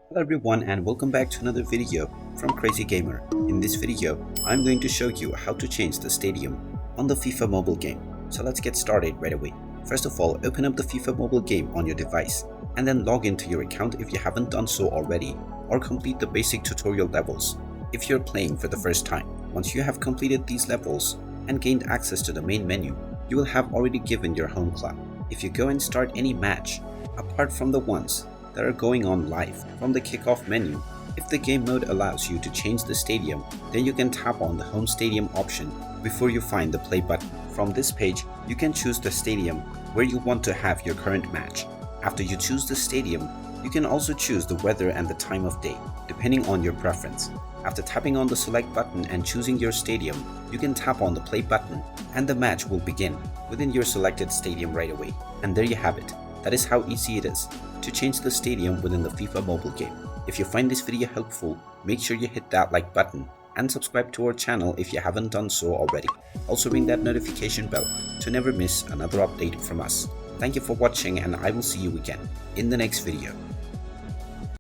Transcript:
Hello everyone and welcome back to another video from Crazy Gamer. In this video, I'm going to show you how to change the stadium on the FIFA mobile game. So let's get started right away. First of all, open up the FIFA mobile game on your device and then log into your account if you haven't done so already, or complete the basic tutorial levels if you're playing for the first time. Once you have completed these levels and gained access to the main menu, you will have already given your home club. If you go and start any match, apart from the ones that are going on live from the kickoff menu, if the game mode allows you to change the stadium, then you can tap on the home stadium option before you find the play button. From this page, you can choose the stadium where you want to have your current match. After you choose the stadium, you can also choose the weather and the time of day, depending on your preference. After tapping on the select button and choosing your stadium, you can tap on the play button and the match will begin within your selected stadium right away. And there you have it. That is how easy it is to change the stadium within the FIFA mobile game. If you find this video helpful, make sure you hit that like button and subscribe to our channel if you haven't done so already. Also ring that notification bell to never miss another update from us. Thank you for watching and I will see you again in the next video.